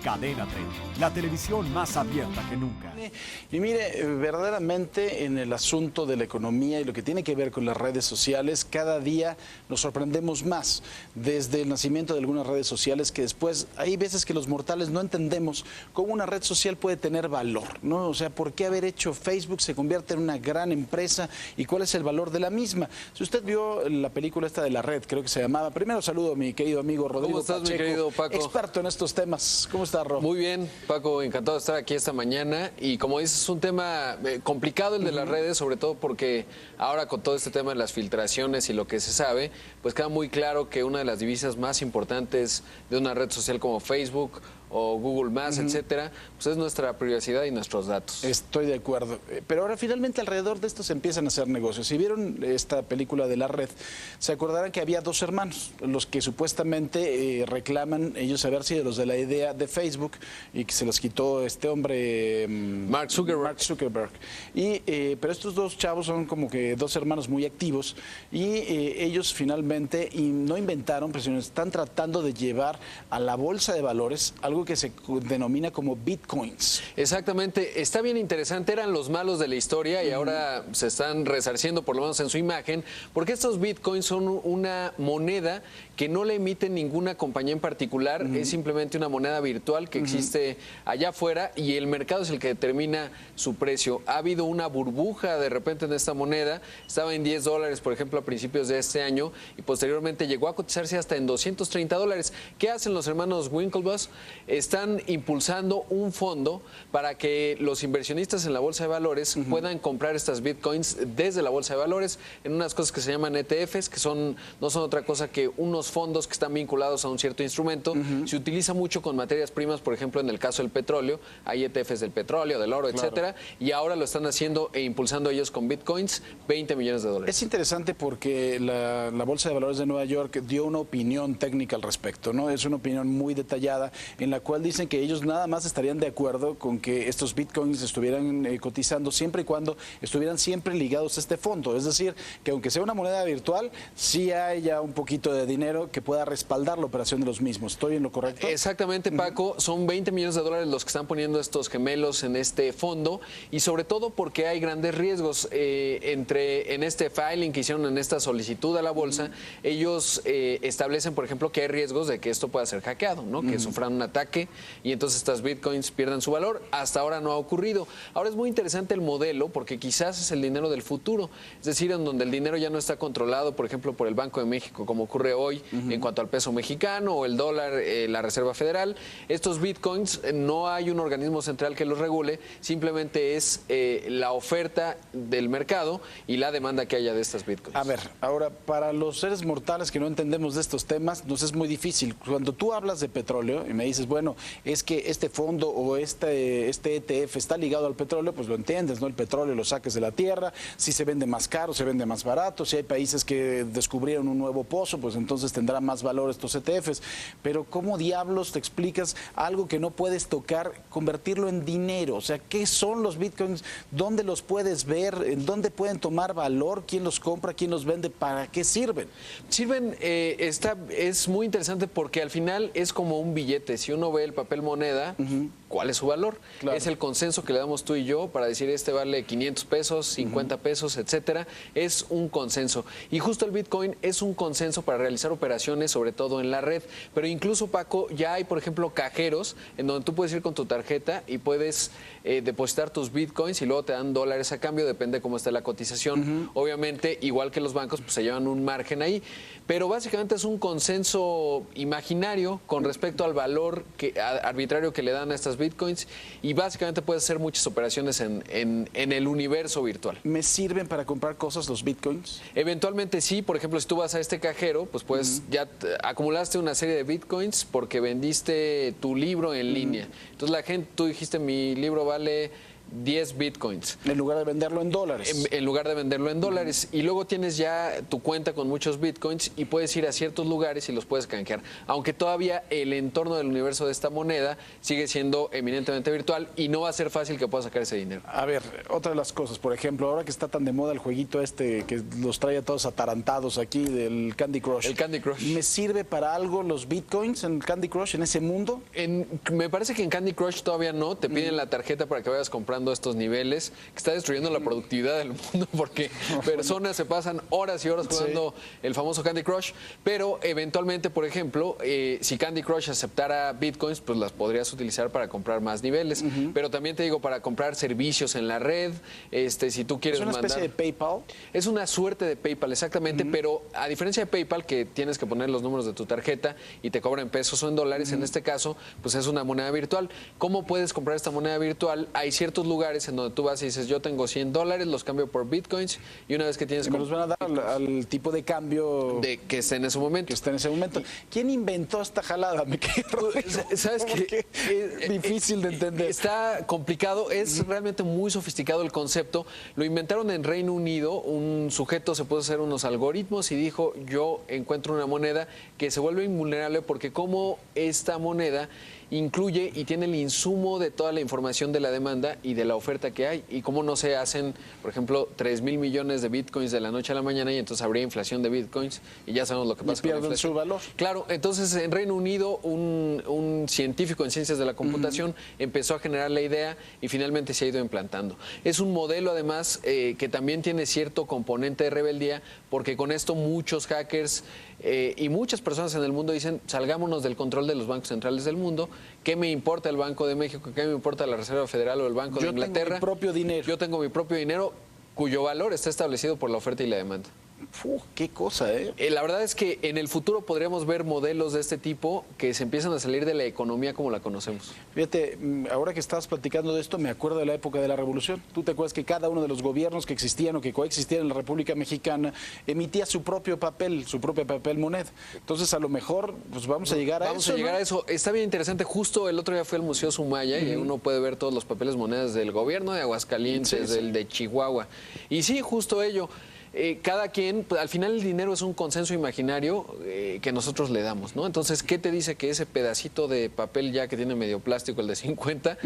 Cadena 30, la televisión más abierta que nunca. Y mire, verdaderamente en el asunto de la economía y lo que tiene que ver con las redes sociales, cada día nos sorprendemos más. Desde el nacimiento de algunas redes sociales que después hay veces que los mortales no entendemos cómo una red social puede tener valor, ¿no? O sea, ¿por qué haber hecho Facebook se convierte en una gran empresa y cuál es el valor de la misma? Si usted vio la película esta de La Red, creo que se llamaba. Primero saludo a mi querido amigo Rodrigo Pacheco. ¿Cómo estás, mi querido Paco? Experto en estos temas. ¿Cómo está, Ro? Muy bien, Paco, encantado de estar aquí esta mañana. Y como dices, es un tema complicado el de las redes, sobre todo porque ahora con todo este tema de las filtraciones y lo que se sabe, pues queda muy claro que una de las divisas más importantes de una red social como Facebook o Google Más, etcétera, pues es nuestra privacidad y nuestros datos. Estoy de acuerdo. Pero ahora finalmente alrededor de esto se empiezan a hacer negocios. Si vieron esta película de La Red, se acordarán que había dos hermanos, los que supuestamente reclaman ellos haber sido los de la idea de Facebook y que se los quitó este hombre Mark Zuckerberg. Pero estos dos chavos son como que dos hermanos muy activos y ellos finalmente no inventaron, pero sino están tratando de llevar a la bolsa de valores algo que se denomina como bitcoins. Exactamente, está bien interesante, eran los malos de la historia y ahora se están resarciendo por lo menos en su imagen, porque estos bitcoins son una moneda que no le emite ninguna compañía en particular, es simplemente una moneda virtual que existe allá afuera y el mercado es el que determina su precio. Ha habido una burbuja de repente en esta moneda, estaba en $10, por ejemplo, a principios de este año y posteriormente llegó a cotizarse hasta en $230. ¿Qué hacen los hermanos Winklevoss? Están impulsando un fondo para que los inversionistas en la bolsa de valores puedan comprar estas bitcoins desde la bolsa de valores en unas cosas que se llaman ETFs, que no son otra cosa que unos fondos que están vinculados a un cierto instrumento. Se utiliza mucho con materias primas, por ejemplo, en el caso del petróleo, hay ETFs del petróleo, del oro, etcétera, y ahora lo están haciendo e impulsando ellos con bitcoins, $20 millones. Es interesante porque la Bolsa de Valores de Nueva York dio una opinión técnica al respecto, ¿no? Es una opinión muy detallada en la cual dicen que ellos nada más estarían de acuerdo con que estos bitcoins estuvieran cotizando siempre y cuando estuvieran siempre ligados a este fondo. Es decir, que aunque sea una moneda virtual, sí haya un poquito de dinero que pueda respaldar la operación de los mismos. ¿Estoy en lo correcto? Exactamente, Paco. Son $20 millones los que están poniendo estos gemelos en este fondo y sobre todo porque hay grandes riesgos. En este filing que hicieron, en esta solicitud a la bolsa, ellos establecen, por ejemplo, que hay riesgos de que esto pueda ser hackeado, ¿no? Que sufran un ataque y entonces estas bitcoins pierdan su valor. Hasta ahora no ha ocurrido. Ahora es muy interesante el modelo porque quizás es el dinero del futuro, es decir, en donde el dinero ya no está controlado, por ejemplo, por el Banco de México, como ocurre hoy en cuanto al peso mexicano o el dólar, la Reserva Federal. Estos bitcoins no hay un organismo central que los regule, simplemente es la oferta del mercado y la demanda que haya de estas bitcoins. A ver, ahora, para los seres mortales que no entendemos de estos temas, nos es muy difícil. Cuando tú hablas de petróleo y me dices, bueno, es que este fondo o este ETF está ligado al petróleo, pues lo entiendes, ¿no? El petróleo lo saques de la tierra, si se vende más caro, se vende más barato, si hay países que descubrieron un nuevo pozo, pues entonces tendrá más valor estos ETFs. Pero ¿cómo diablos te explicas algo que no puedes tocar, convertirlo en dinero? O sea, ¿qué son los bitcoins? ¿Dónde los puedes ver? ¿En dónde pueden tomar valor? ¿Quién los compra? ¿Quién los vende? ¿Para qué sirven? Sirven, es muy interesante porque al final es como un billete. Si uno ve el papel moneda, ¿cuál es su valor? Claro. Es el consenso que le damos tú y yo para decir este vale 500 pesos, 50 pesos, etcétera. Es un consenso. Y justo el Bitcoin es un consenso para realizar operaciones, sobre todo en la red. Pero incluso, Paco, ya hay, por ejemplo, cajeros en donde tú puedes ir con tu tarjeta y puedes depositar tus Bitcoins y luego te dan dólares a cambio, depende cómo esté la cotización. Obviamente, igual que los bancos, pues se llevan un margen ahí. Pero básicamente es un consenso imaginario con respecto al valor arbitrario que le dan a estas bitcoins y básicamente puedes hacer muchas operaciones en el universo virtual. ¿Me sirven para comprar cosas los bitcoins? Eventualmente sí, por ejemplo, si tú vas a este cajero, pues ya acumulaste una serie de bitcoins porque vendiste tu libro en línea. Entonces la gente, tú dijiste mi libro vale 10 bitcoins. En lugar de venderlo en dólares. En lugar de venderlo en dólares. Y luego tienes ya tu cuenta con muchos bitcoins y puedes ir a ciertos lugares y los puedes canjear. Aunque todavía el entorno del universo de esta moneda sigue siendo eminentemente virtual y no va a ser fácil que puedas sacar ese dinero. A ver, otra de las cosas, por ejemplo, ahora que está tan de moda el jueguito este que los trae a todos atarantados aquí del Candy Crush. El Candy Crush. ¿Me sirve para algo los bitcoins en Candy Crush, en ese mundo? Me parece que en Candy Crush todavía no. Te piden la tarjeta para que vayas comprando estos niveles, que está destruyendo la productividad del mundo porque personas se pasan horas y horas jugando el famoso Candy Crush. Pero eventualmente, por ejemplo, si Candy Crush aceptara bitcoins, pues las podrías utilizar para comprar más niveles. Pero también te digo, para comprar servicios en la red, si tú quieres ¿Es una mandar... especie de PayPal? Es una suerte de PayPal, exactamente, pero a diferencia de PayPal, que tienes que poner los números de tu tarjeta y te cobran en pesos o en dólares, en este caso, pues es una moneda virtual. ¿Cómo puedes comprar esta moneda virtual? Hay ciertos lugares en donde tú vas y dices, yo tengo $100, los cambio por bitcoins, y una vez que tienes... Me los van a dar al tipo de cambio que esté en ese momento. que está en ese momento. ¿Quién inventó esta jalada? Me quedé ¿Sabes qué? Difícil de entender. Está complicado, es realmente muy sofisticado el concepto. Lo inventaron en Reino Unido, un sujeto se puso a hacer unos algoritmos y dijo, yo encuentro una moneda que se vuelve invulnerable porque como esta moneda incluye y tiene el insumo de toda la información de la demanda y de la oferta que hay. Y cómo no se hacen, por ejemplo, 3,000 millones de bitcoins de la noche a la mañana y entonces habría inflación de bitcoins y ya sabemos lo que pasa con la pierden inflación. su valor. Claro, entonces en Reino Unido un científico en ciencias de la computación empezó a generar la idea y finalmente se ha ido implantando. Es un modelo además que también tiene cierto componente de rebeldía porque con esto muchos hackers y muchas personas en el mundo dicen salgámonos del control de los bancos centrales del mundo. ¿Qué me importa el Banco de México? ¿Qué me importa la Reserva Federal o el Banco de Inglaterra? Yo tengo mi propio dinero. Yo tengo mi propio dinero cuyo valor está establecido por la oferta y la demanda. Qué cosa, ¿eh? La verdad es que en el futuro podríamos ver modelos de este tipo que se empiezan a salir de la economía como la conocemos. Fíjate, ahora que estabas platicando de esto, me acuerdo de la época de la Revolución. ¿Tú te acuerdas que cada uno de los gobiernos que existían o que coexistían en la República Mexicana emitía su propia papel moneda? Entonces, a lo mejor, pues vamos a llegar a eso. Vamos a llegar a eso. Está bien interesante. Justo el otro día fui al Museo Sumaya y uno puede ver todos los papeles monedas del gobierno de Aguascalientes, del de Chihuahua. Y sí, justo ello. Cada quien, pues, al final el dinero es un consenso imaginario que nosotros le damos, ¿no? Entonces, ¿qué te dice que ese pedacito de papel ya que tiene medio plástico, el de 50,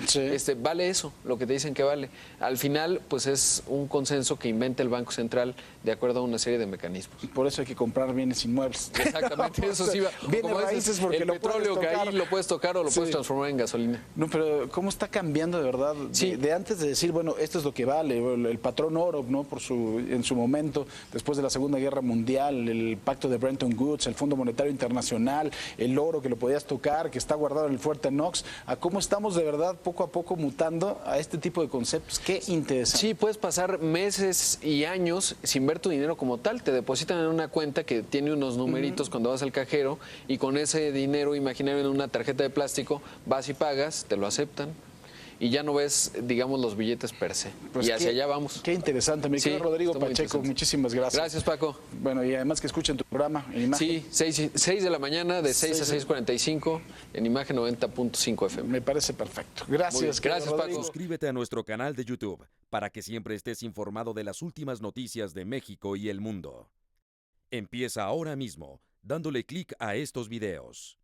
vale eso, lo que te dicen que vale? Al final, pues es un consenso que inventa el Banco Central de acuerdo a una serie de mecanismos. Por eso hay que comprar bienes inmuebles. Exactamente, eso sí va. Bienes raíces porque el lo petróleo puedes que tocar. ahí lo puedes tocar o lo puedes transformar en gasolina. No, pero ¿cómo está cambiando de verdad? Sí. De antes de decir, bueno, esto es lo que vale, el patrón oro, ¿no? En su momento, después de la Segunda Guerra Mundial, el pacto de Bretton Woods, el Fondo Monetario Internacional, el oro que lo podías tocar, que está guardado en el Fuerte Knox, a cómo estamos de verdad poco a poco mutando a este tipo de conceptos. Qué interesante. Sí, puedes pasar meses y años sin ver tu dinero como tal. Te depositan en una cuenta que tiene unos numeritos cuando vas al cajero y con ese dinero imaginario en una tarjeta de plástico vas y pagas, te lo aceptan. Y ya no ves, digamos, los billetes per se. Pues y hacia allá vamos. Qué interesante, mi querido Rodrigo Pacheco. Muchísimas gracias. Gracias, Paco. Bueno, y además que escuchen tu programa en Imagen. Sí, 6 de la mañana, de 6 a 6:45, en Imagen 90.5 FM. Me parece perfecto. Gracias, gracias, Paco. Suscríbete a nuestro canal de YouTube para que siempre estés informado de las últimas noticias de México y el mundo. Empieza ahora mismo, dándole clic a estos videos.